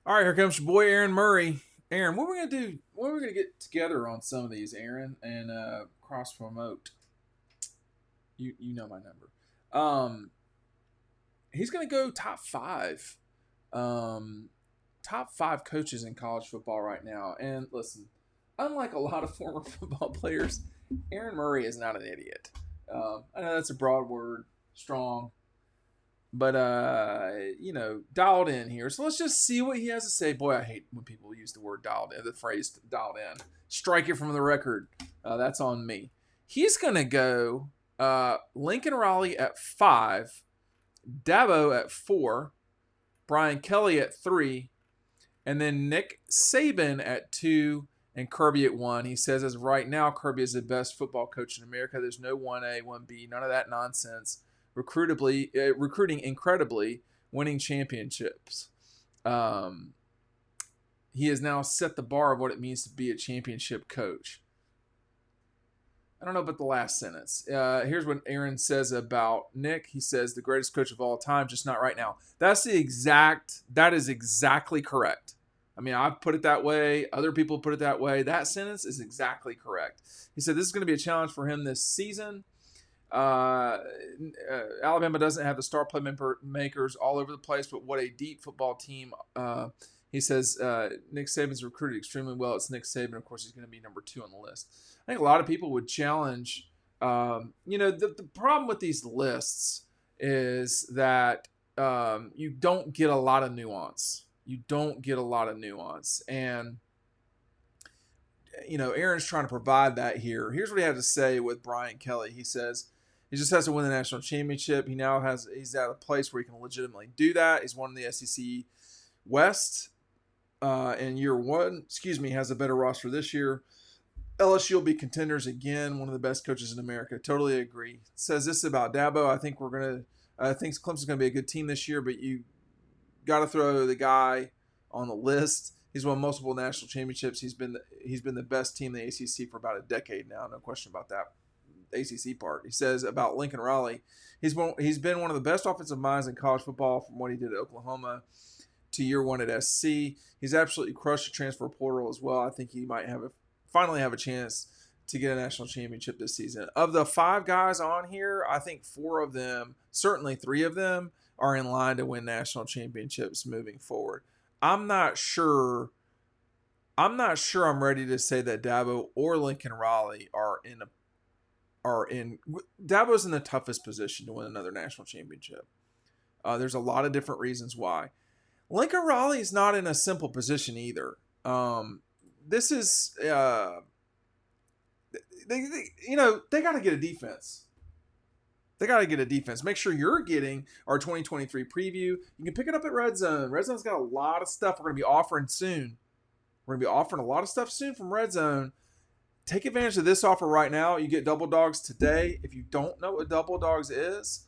All right, here comes your boy Aaron Murray. Aaron, what are we gonna do? What are we gonna get together on some of these, Aaron, and cross promote? You know my number. Um, he's gonna go top five. Um, top five coaches in college football right now. And listen, unlike a lot of former football players, Aaron Murray is not an idiot. I know that's a broad word, strong, but dialed in here. So let's just see what he has to say. Boy, I hate when people use the word dialed in, the phrase dialed in. Strike it from the record. That's on me. He's gonna go Lincoln Riley at 5, Dabo at 4, Brian Kelly at 3, and then Nick Saban at 2, and Kirby at 1. He says as of right now, Kirby is the best football coach in America. There's no 1A, 1B, none of that nonsense. Recruiting incredibly, winning championships. He has now set the bar of what it means to be a championship coach. I don't know about the last sentence. Here's what Aaron says about Nick. He says the greatest coach of all time, just not right now. That is exactly correct. I mean, I've put it that way. Other people put it that way. That sentence is exactly correct. He said this is going to be a challenge for him this season. Alabama doesn't have the star playmakers all over the place, but what a deep football team. He says Nick Saban's recruited extremely well. It's Nick Saban. Of course, he's going to be number 2 on the list. I think a lot of people would challenge. The problem with these lists is that you don't get a lot of nuance. And Aaron's trying to provide that here. Here's what he had to say with Brian Kelly. He says he just has to win the national championship. He's at a place where he can legitimately do that. He's won the SEC West in year one. Has a better roster this year. LSU will be contenders again. One of the best coaches in America. Totally agree. Says this about Dabo. I think Clemson's going to be a good team this year, but you got to throw the guy on the list. He's won multiple national championships. He's been the best team in the ACC for about a decade now. No question about that. ACC part. He says about Lincoln Riley, he's been one of the best offensive minds in college football from what he did at Oklahoma to year one at SC. He's absolutely crushed the transfer portal as well. I think he might finally have a chance to get a national championship this season. Of the 5 guys on here, I think 4 of them, certainly 3 of them, are in line to win national championships moving forward. I'm not sure I'm ready to say that Dabo or Lincoln Riley are in Dabo's in the toughest position to win another national championship. There's a lot of different reasons why. Lincoln Riley is not in a simple position either. This is they got to get a defense. Make sure you're getting our 2023 preview. You can pick it up at Red Zone. Red Zone's got a lot of stuff we're going to be offering soon. We're going to be offering a lot of stuff soon from Red Zone. Take advantage of this offer right now. You get Double Dogs today. If you don't know what Double Dogs is,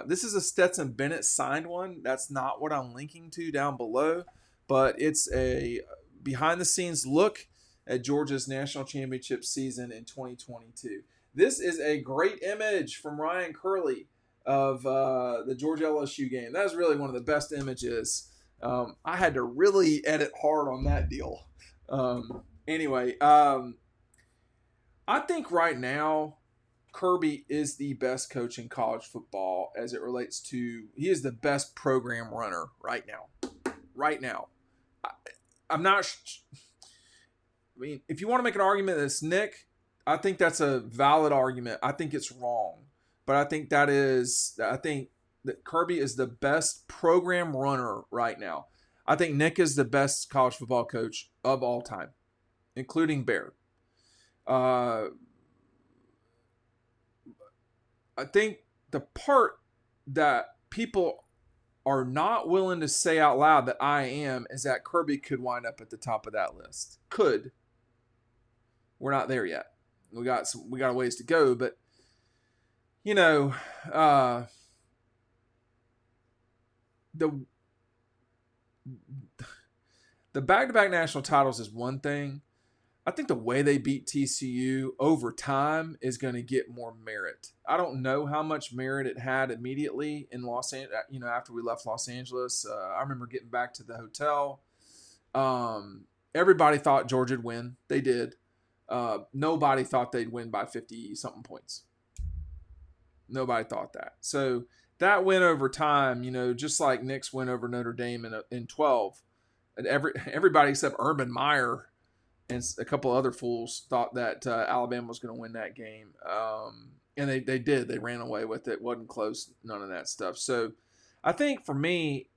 this is a Stetson Bennett signed one. That's not what I'm linking to down below, but it's a behind-the-scenes look at Georgia's national championship season in 2022. This is a great image from Ryan Curley of the Georgia LSU game. That is really one of the best images. I had to really edit hard on that deal. Anyway, I think right now Kirby is the best coach in college football as it relates to he is the best program runner right now. I'm not. I mean, if you want to make an argument that it's Nick, I think that's a valid argument. I think it's wrong, but I think that Kirby is the best program runner right now. I think Nick is the best college football coach of all time, including Bear. I think the part that people are not willing to say out loud that I am is that Kirby could wind up at the top of that list. Could. We're not there yet. We got a ways to go, but the back-to-back national titles is one thing, I think the way they beat TCU over time is going to get more merit. I don't know how much merit it had immediately in Los Angeles. After we left Los Angeles, I remember getting back to the hotel. Everybody thought Georgia'd win. They did. Nobody thought they'd win by 50-something points. Nobody thought that. So that win over time, just like Nick's win over Notre Dame in 12, and everybody except Urban Meyer and a couple other fools thought that Alabama was going to win that game. And they did. They ran away with it. Wasn't close. None of that stuff. So I think for me,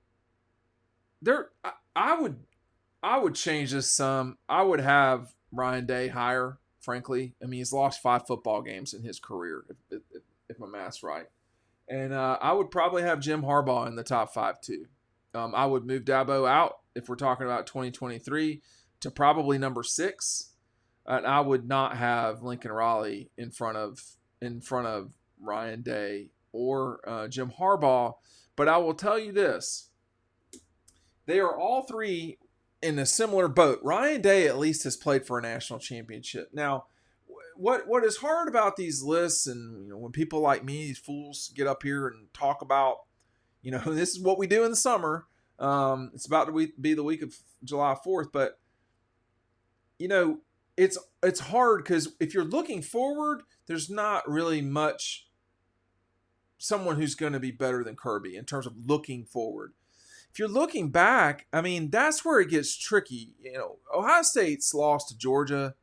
I would change this some. I would have Ryan Day higher, frankly. I mean, he's lost 5 football games in his career, if my math's right. And I would probably have Jim Harbaugh in the top 5 too. I would move Dabo out if we're talking about 2023 to probably number 6. And I would not have Lincoln Riley in front of Ryan Day or Jim Harbaugh. But I will tell you this. They are all three in a similar boat. Ryan Day at least has played for a national championship. Now, what is hard about these lists, and when people like me, these fools, get up here and talk about, this is what we do in the summer. It's about to be the week of July 4th, but it's hard because if you're looking forward, there's not really much someone who's going to be better than Kirby in terms of looking forward. If you're looking back, I mean, that's where it gets tricky. Ohio State's lost to Georgia,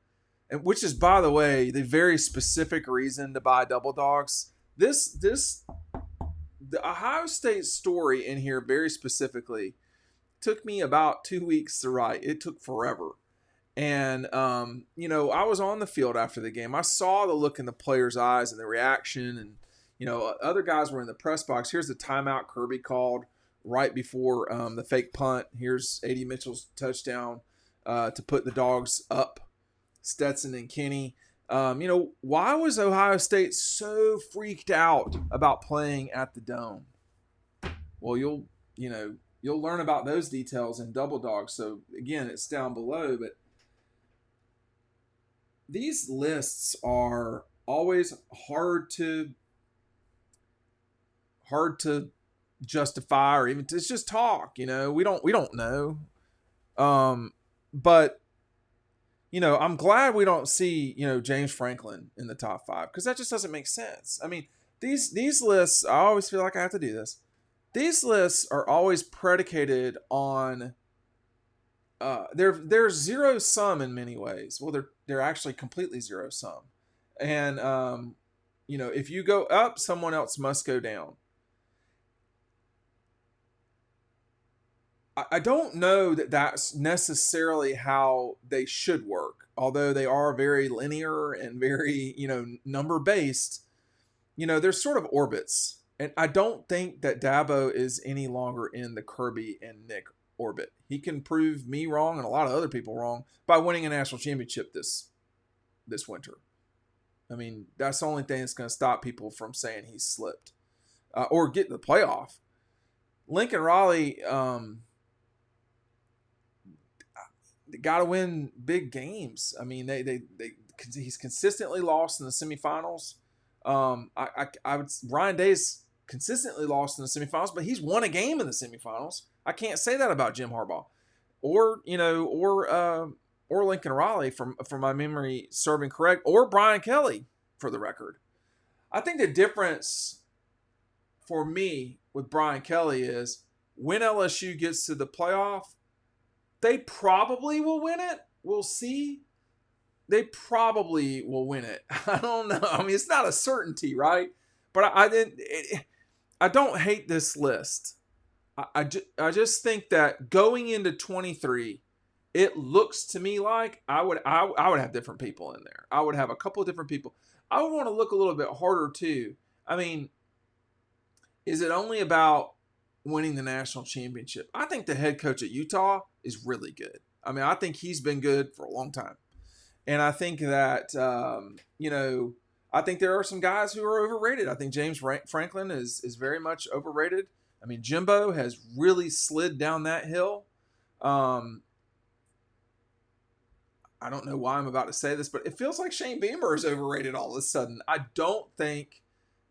and which is, by the way, the very specific reason to buy double dogs. The Ohio State story in here very specifically took me about 2 weeks to write. It took forever. And, I was on the field after the game. I saw the look in the players' eyes and the reaction. And, other guys were in the press box. Here's the timeout Kirby called right before the fake punt. Here's A.D. Mitchell's touchdown to put the Dogs up, Stetson and Kenny. Why was Ohio State so freaked out about playing at the Dome? Well, you'll learn about those details in Double Dogs. So, again, it's down below. But these lists are always hard to justify, or even it's just talk. We don't know. But I'm glad we don't see James Franklin in the top 5, because that just doesn't make sense. I mean, these lists, I always feel like I have to do this. These lists are always predicated on they're zero sum in many ways. Well, they're actually completely zero sum. And if you go up, someone else must go down. I don't know that that's necessarily how they should work, although they are very linear and very, number based. There's sort of orbits. And I don't think that Dabo is any longer in the Kirby and Nick orbit. He can prove me wrong and a lot of other people wrong by winning a national championship this winter. I mean, that's the only thing that's going to stop people from saying he's slipped or getting the playoff. Lincoln Riley, got to win big games. I mean, he's consistently lost in the semifinals. Ryan Day's consistently lost in the semifinals, but he's won a game in the semifinals. I can't say that about Jim Harbaugh, or Lincoln Riley from my memory serving correct, or Brian Kelly for the record. I think the difference for me with Brian Kelly is when LSU gets to the playoff, they probably will win it. We'll see. They probably will win it. I don't know. I mean, it's not a certainty, right? But I don't hate this list. I just think that going into 23, it looks to me like I would have different people in there. I would have a couple of different people. I would want to look a little bit harder too. I mean, is it only about winning the national championship? I think the head coach at Utah is really good. I mean, I think he's been good for a long time. And I think that, I think there are some guys who are overrated. I think James Franklin is very much overrated. I mean, Jimbo has really slid down that hill. I don't know why I'm about to say this, but it feels like Shane Beamer is overrated all of a sudden. I don't think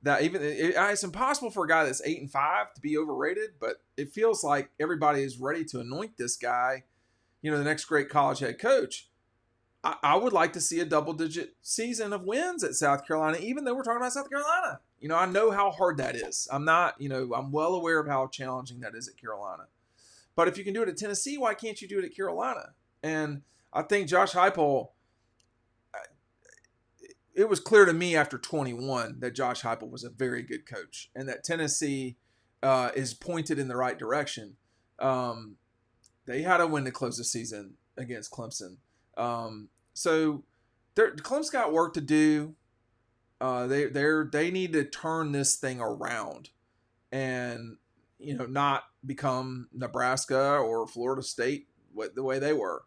that it's impossible for a guy that's 8-5 to be overrated, but it feels like everybody is ready to anoint this guy, the next great college head coach. I would like to see a double-digit season of wins at South Carolina, even though we're talking about South Carolina. I know how hard that is. I'm well aware of how challenging that is at Carolina. But if you can do it at Tennessee, why can't you do it at Carolina? And I think Josh Heupel, it was clear to me after 21 that Josh Heupel was a very good coach and that Tennessee is pointed in the right direction. They had a win to close the season against Clemson. So Clem's got work to do. They need to turn this thing around and, not become Nebraska or Florida State the way they were.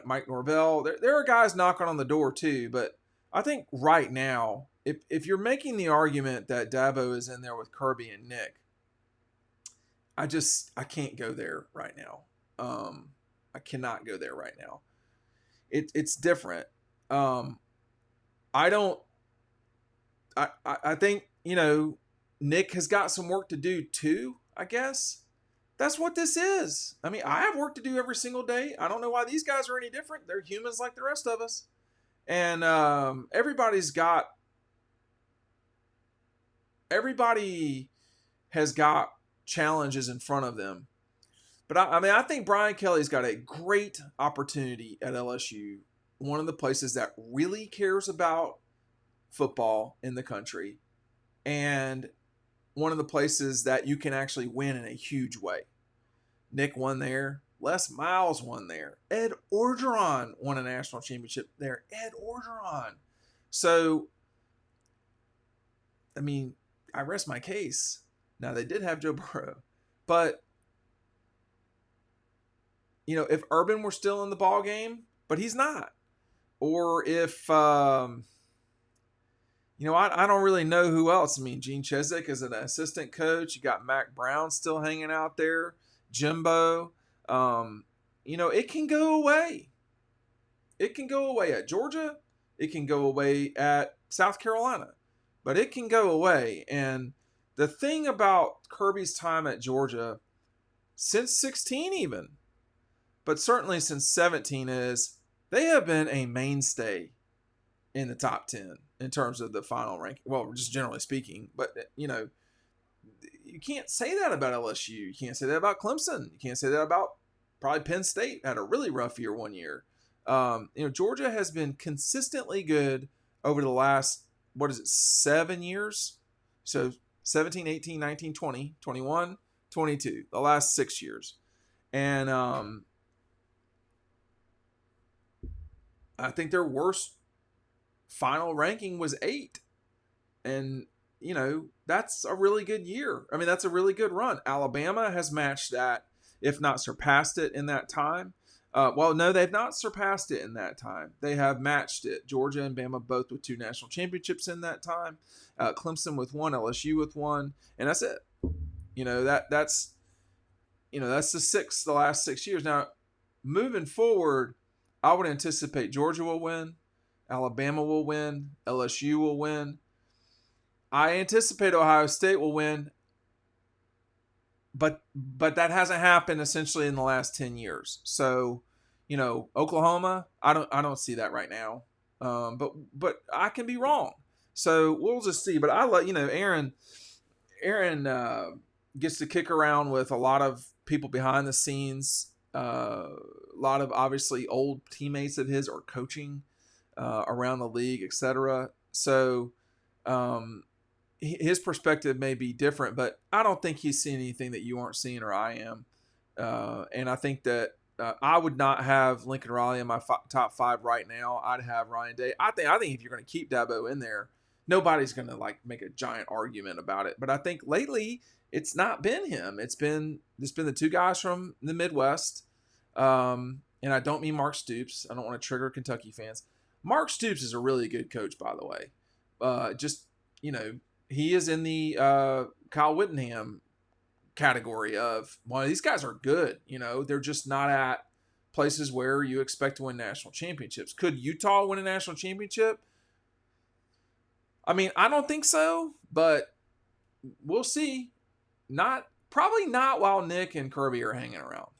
Mike Norvell, there are guys knocking on the door too, but I think right now, if you're making the argument that Dabo is in there with Kirby and Nick, I can't go there right now. I cannot go there right now. It's different. I think, Nick has got some work to do too, I guess. That's what this is. I mean, I have work to do every single day. I don't know why these guys are any different. They're humans like the rest of us. And everybody has got challenges in front of them. But I think Brian Kelly's got a great opportunity at LSU, one of the places that really cares about football in the country, and one of the places that you can actually win in a huge way. Nick won there. Les Miles won there. Ed Orgeron won a national championship there. Ed Orgeron. So, I rest my case. Now, they did have Joe Burrow. But, if Urban were still in the ball game, but he's not. Or if, I don't really know who else. Gene Chizik is an assistant coach. You got Mac Brown still hanging out there. Jimbo. It can go away. It can go away at Georgia. It can go away at South Carolina. But it can go away. And the thing about Kirby's time at Georgia, since 16 even, but certainly since 17, is they have been a mainstay in the top 10 in terms of the final ranking. Well, just generally speaking. But, you can't say that about LSU. You can't say that about Clemson. You can't say that about probably Penn State. Had a really rough year one year. Georgia has been consistently good over the last, 7 years? So 17, 18, 19, 20, 21, 22. The last 6 years. And I think their worst final ranking was 8. And, that's a really good year. That's a really good run. Alabama has matched that, if not surpassed it in that time. No, they've not surpassed it in that time. They have matched it. Georgia and Bama both with 2 national championships in that time. Clemson with 1, LSU with 1, and that's it. That's the last 6 years. Now, moving forward, I would anticipate Georgia will win, Alabama will win, LSU will win. I anticipate Ohio State will win, but that hasn't happened essentially in the last 10 years. So, Oklahoma, I don't see that right now. But I can be wrong. So we'll just see. But I let Aaron gets to kick around with a lot of people behind the scenes. A lot of obviously old teammates of his are coaching around the league, etc. So his perspective may be different, but I don't think he's seeing anything that you aren't seeing or I am. And I think that I would not have Lincoln Riley in my top 5 right now. I'd have Ryan Day. I think if you're going to keep Dabo in there, nobody's going to make a giant argument about it. But I think lately it's not been him. It's been the 2 guys from the Midwest. And I don't mean Mark Stoops. I don't want to trigger Kentucky fans. Mark Stoops is a really good coach, by the way. He is in the Kyle Whittingham category of, well, these guys are good. They're just not at places where you expect to win national championships. Could Utah win a national championship? I mean, I don't think so, but we'll see. Probably not while Nick and Kirby are hanging around.